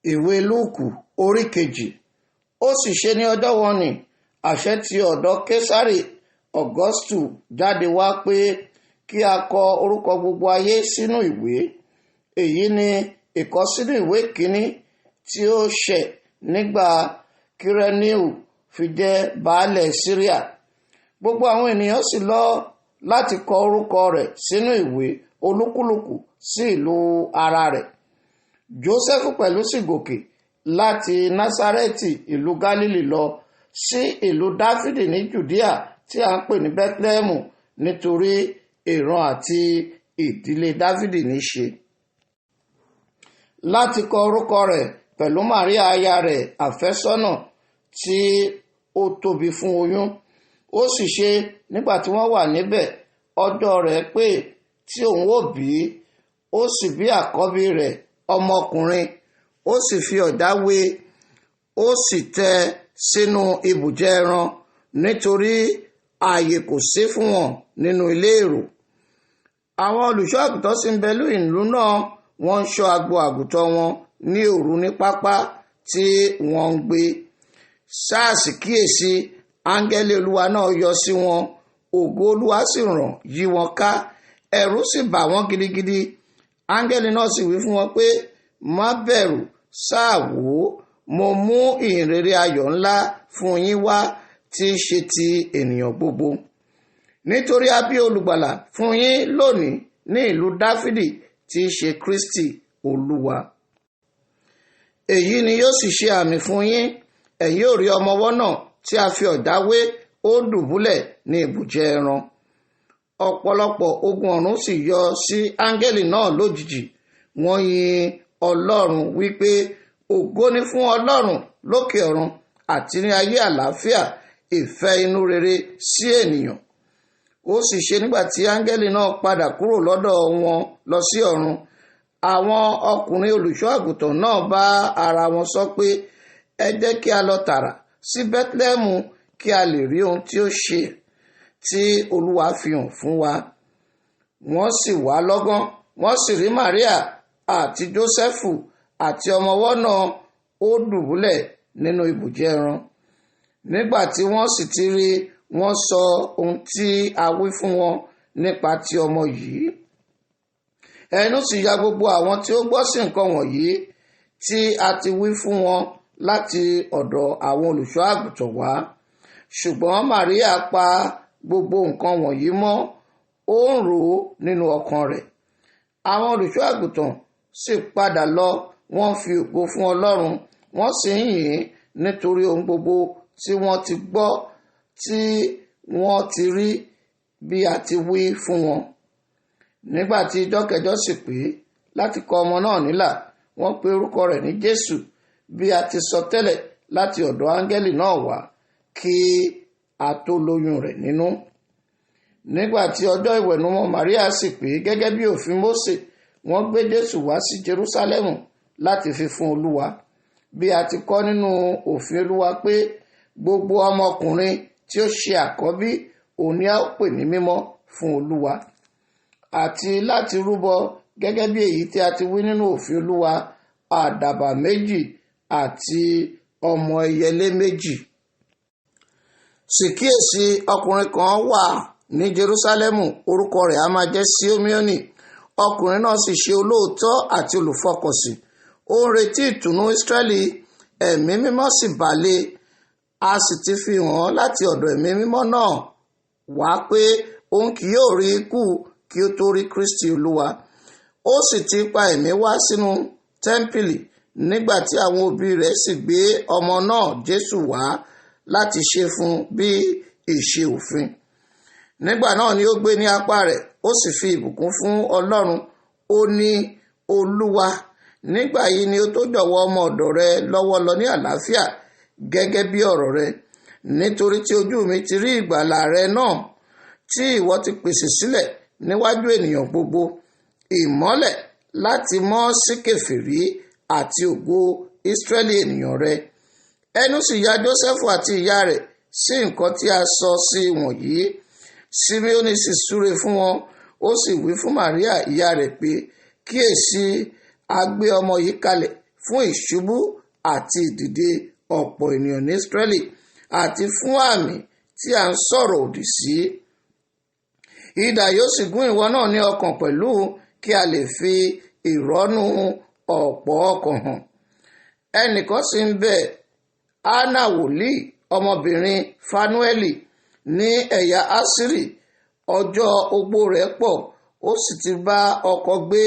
Ìwé Lúùkù orí kejì. Ó sì ṣe ní ọjọ́ wọn ni àṣẹ ti ọ̀dọ̀ Késárì Ọ̀gọ́stù jáde wá pé kí a kọ orúkọ gbogbo ayé sínú ìwé. Èyí ni ìkọsínú ìwé kínní tí ó ṣẹ̀ nígbà Kíréníù fi jẹ́ baálẹ̀ Síríà. Gbogbo àwọn ènìyàn sì lọ láti kọ orúkọ rẹ̀ sínú ìwé, olúkúlùkù sí ìlú ara rẹ̀. Jósẹ́fù pẹ̀lú sì gòkè láti Násárẹ́tì ìlú Gálílì lọ sí ìlú Dáfídì ní Jùdíà tí a ń pè ní Bẹ́tlẹ́hẹ́mù, nítorí ìran àti ìdílé Dáfídì ní ṣe, láti kọ orúkọ rẹ̀ pẹ̀lú Màríà aya rẹ̀ àfẹ́sọ́nà tí ó tóbi fún oyún. Ó sì ṣe nígbà tí wọ́n wà níbẹ̀, ọjọ́ rẹ̀ pé tí òun ó bí, ó sì bí àkọ́bí rẹ̀ ọmọkùnrin. Ó sì fi ọ̀dà wé, ó sì tẹ́ sínú ibùjẹ ẹran, nítorí ààyè kò sí fún wọn nínú ilé èrò. Àwọn olùṣọ́ àgùntàn sì ń bẹ ní ìlú náà, wọ́n ń ṣọ́ agbo àgùntàn wọn ní òru ní pápá tí wọ́n ń gbé. Sáàsì kíyèsí, áńgẹ́lì Olúwa náà yọ sí wọn, ògo Olúwa sì ràn yí wọn ká, ẹ̀rù sì bà wọ́n gidigidi. Áńgẹ́lì náà sì wí fún wọn pé, má bẹ̀rù, sáà wò ó, mo mú ìhìnrere ayọ̀ ńlá fún yín wá, tí í ṣe ti ènìyàn gbogbo. Nítorí a bí olùgbàlà fún yín lónìí ní ìlú Dáfídì, tí í ṣe Kristi Olúwa. Èyí ni yóò sì ṣe àmì fún yín, ẹ̀yin ó rí ọmọ ọwọ́ náà tí a fi ọ̀dà wé, ó dùbúlẹ̀ ní ibùjẹ ẹran. Ọ̀pọ̀lọpọ̀ ogun ọ̀run sì yọ sí áńgẹ́lì náà lójijì, wọ́n yin Ọlọ́run wípé, ògo ni fún Ọlọ́run lókè ọ̀run, àti ní ayé àlàáfíà ìfẹ́ inú rere sí ènìyàn. Ó sì ṣe nígbà tí áńgẹ́lì náà padà kúrò lọ́dọ̀ wọn lọ sí ọ̀run, àwọn ọkùnrin olùṣọ́ àgùntàn náà bá ara wọn sọ pé, ẹ jẹ́ kí a lọ tààrà sí Bẹ́tlẹ́hẹ́mù kí a lè rí ohun tí ó ṣe tí Olúwa fi hàn fún wa. Wọ́n sì wá lọ́gán, wọ́n sì rí Màríà àti Jósẹ́fù àti ọmọ ọwọ́ náà, ó dùbúlẹ̀ nínú ibùjẹ ẹran. Nígbà tí wọ́n sì ti rí, wọ́n sọ ohun tí a wí fún wọn nípa ti ọmọ yìí. Ẹnu sì ya gbogbo àwọn tí ó gbọ́ sí nǹkan wọ̀nyí tí a ti wí fún wọn láti ọ̀dọ̀ àwọn olùṣọ́ àgùntàn wá. Ṣùgbọ́n Màríà pa gbogbo nǹkan wọ̀nyí mọ́, ó ń rò ó nínú ọkàn rẹ̀. Àwọn olùṣọ́ àgùntàn sì padà lọ, wọ́n fi ògo fún Ọlọ́run, wọ́n sì ń yìn ín nítorí ohun gbogbo tí wọ́n ti gbọ́, tí wọ́n ti rí bí a ti wí fún wọn. Nígbà tí ijọ́ kẹjọ sì pé láti kọ ọmọ náà nílà, wọ́n pe orúkọ rẹ̀ ní Jésù, bí a ti sọ tẹ́lẹ̀ láti ọ̀dọ̀ áńgẹ́lì náà wá, kí a tó lóyún rẹ̀ nínú. Nígbà tí ọjọ́ ìwẹ̀nùmọ́ Màríà sì pé gẹ́gẹ́ bí òfin Mósè, wọ́n gbé Jésù wá sí Jerúsálẹ́mù láti fi fún Olúwa, bí a ti kọ nínú òfin Olúwa pé, gbogbo ọmọkùnrin tí ó ṣe àkọ́bí, òun ni a ó pè ní mímọ́ fún Olúwa, àti láti rúbọ gẹ́gẹ́ bí èyí tí a ti wí nínú òfin Olúwa, àdàbà méjì àti ọmọ ẹyẹlé méjì. Sì kíyèsí, ọkùnrin kan wà ní Jerúsálẹ́mù, orúkọ rẹ̀ a máa jẹ́ Síómíọ́nì. Ọkùnrin náà sì ṣe olóòótọ́ àti olùfọkànsìn, ó ń retí ìtùnú Ísírẹ́lì. Ẹ̀mí mímọ́ sì bà lé, a sì ti fi hàn láti ọ̀dọ̀ ẹ̀mí mímọ́ náà wá pé òun kì yóò rí ikú kí ó tó rí Kristi Olúwa. Ó sì ti pa ẹ̀mí wá sínú tẹ́ḿpìlì, nígbà tí àwọn òbí rẹ̀ sì gbé ọmọ náà Jésù wá láti ṣe fún bí ìṣe òfin. Nígbà náà ni ó gbé ní apá rẹ̀, ó sì fi ìbùkún fún Ọlọ́run, ó ní, Olúwa, nígbà yìí ni ó tó jọ̀wọ́ ọmọ ọ̀dọ̀ rẹ lọ́wọ́ lọ ní àlàáfíà gẹ́gẹ́ bí ọ̀rọ̀ rẹ, nítorí tí ojú mi ti rí ìgbàlà rẹ náà, tí ìwọ ti pèsè sílẹ̀ níwájú ènìyàn gbogbo, ìmọ́lẹ̀ láti mọ́ sí kèfèrí àti ògo Ísírẹ́lì ènìyàn rẹ. Ẹnu sì ya Jósẹ́fù àti ìyá rẹ̀ sí nǹkan tí a sọ sí wọ̀nyí. Síméónì sì súre fún wọn, ó sì wí fún Màríà ìyá rẹ̀ pé, kíyèsí, a gbé ọmọ yìí kalẹ̀ fún ìṣubú àti ìdìde ọ̀pọ̀ ènìyàn ní Ísírẹ́lì àti fún àmì tí a ń sọ̀rọ̀ òdì sí. Idà yóò sì gún ìwọ náà ní ọkàn pẹ̀lú kí a lè fi ìrọ́nú ọ̀pọ̀ ọkàn hàn. Ẹnìkan sì ń bẹ Hánà wòlíì ọmọbìnrin Fanueli ní ẹ̀yà Aṣírí. Ọjọ́ ogbó rẹ̀ pọ̀, ó sì ti bá ọkọ gbé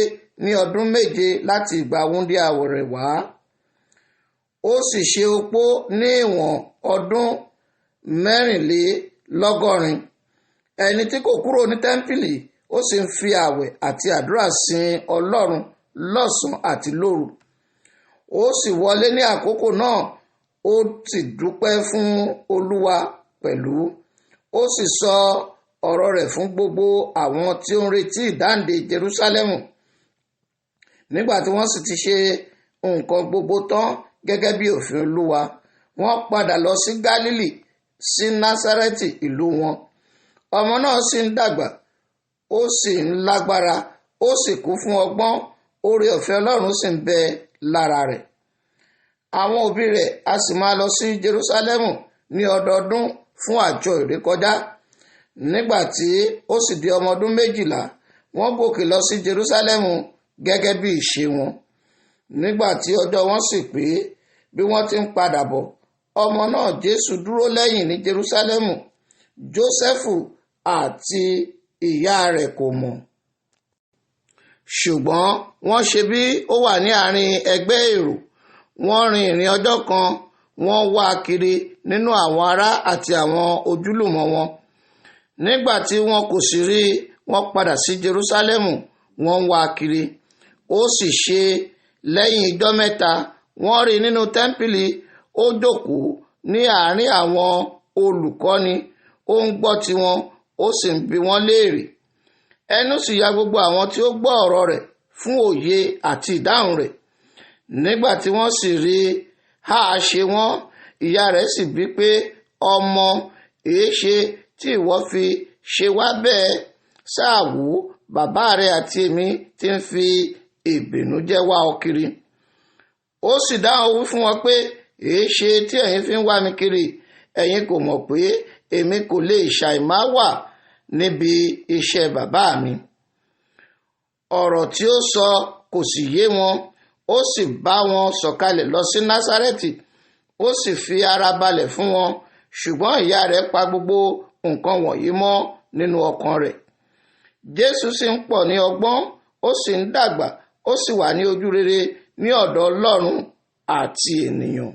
ní ọdún 7 láti ìgbà wúńdíá rẹ̀ wá. Ó sì ṣe opó ní ìwọ̀n ọdún 64. Ẹni tí kò kúrò ní tẹ́ḿpìlì, ó sì ń fi ààwẹ̀ àti àdúrà sin Ọlọ́run lọ́sàn-án àti lóru. Ó sì wọlé ní àkókò náà, ó sì dúpẹ́ fún Olúwa pẹ̀lú. Ó sì sọ ọ̀rọ̀ rẹ̀ fún gbogbo àwọn tí ó ń retí ìdáǹdè Jerúsálẹ́mù. Nígbà tí wọ́n sì ti ṣe nǹkan gbogbo tán gẹ́gẹ́ bí òfin Olúwa, wọ́n padà lọ sí Gálílì, sí Násárẹ́tì ìlú wọn. Ọmọ náà sì ń dàgbà, ó sì ń lágbára, ó sì kún fún ọgbọ́n, oore-ọ̀fẹ́ Ọlọ́run sì ń bẹ lára rẹ̀. Àwọn òbí rẹ̀ a sì máa lọ sí Jerúsálẹ́mù ní ọdọọdún fún àjọ ìrékọjá. Nígbà tí ó sì di ọmọ ọdún 12, wọ́n gòkè lọ sí Jerúsálẹ́mù gẹ́gẹ́ bí ìṣe wọn. Nígbà tí ọjọ́ wọn sì pé, bí wọ́n ti ń padà bọ̀, ọmọ náà Jésù dúró lẹ́yìn ní Jerúsálẹ́mù. Jósẹ́fù àti ìyá rẹ̀ kò mọ̀, ṣùgbọ́n wọ́n ṣe bí ó wà ní àárín ẹgbẹ́ èrò. Wọ́n rin ìrìn ọjọ́ kan, wọ́n wá kiri nínú àwọn ará àti àwọn ojúlùmọ̀ wọn. Nígbà tí wọn kò sì rí, wọ́n padà sí Jerúsálẹ́mù, wọ́n wá kiri. Ó sì ṣe lẹ́yìn ijọ́ 3, wọ́n rí nínú tẹ́ḿpìlì, ó jókòó ní àárín àwọn olùkọ́ni, ó ń gbọ́ tiwọn, ó sì ń bi wọ́n léèrè. Ẹnu sì ya gbogbo àwọn tí ó gbọ́ ọ̀rọ̀ rẹ̀ fún òye àti ìdáhùn rẹ̀. Nígbà tí wọ́n sì rí ha ṣe wọ́n, ìyá rẹ̀ sì bí pé, ọmọ, èéṣe tí ìwọ fi ṣe wá bẹ́ẹ̀? Sáà wò, bàbá rẹ̀ àti èmi ti ń fi ìbìnújẹ́ wá ọ kiri. Ó sì dáhùn wí fún wọn pé, èéṣe tí ẹ̀yin fi ń wá mi kiri? Ẹ̀yin kò mọ̀ pé èmi kò lè ṣàìmá wà níbi iṣẹ́ bàbá mi. Ọ̀rọ̀ tí ó sọ kò sì yé wọn. Ó sì bá wọn sọ̀kalẹ̀ lọ sí Násárẹ́tì, ó sì fi ara balẹ̀ fún wọn. Ṣùgbọ́n ìyá rẹ̀ pa gbogbo nǹkan wọ̀nyí mọ́ nínú ọkàn rẹ̀. Jésù sì ń pọ̀ ní ọgbọ́n, ó sì ń dàgbà, ó sì wà ní ojú rere ní ọ̀dọ̀ Ọlọ́run àti ènìyàn.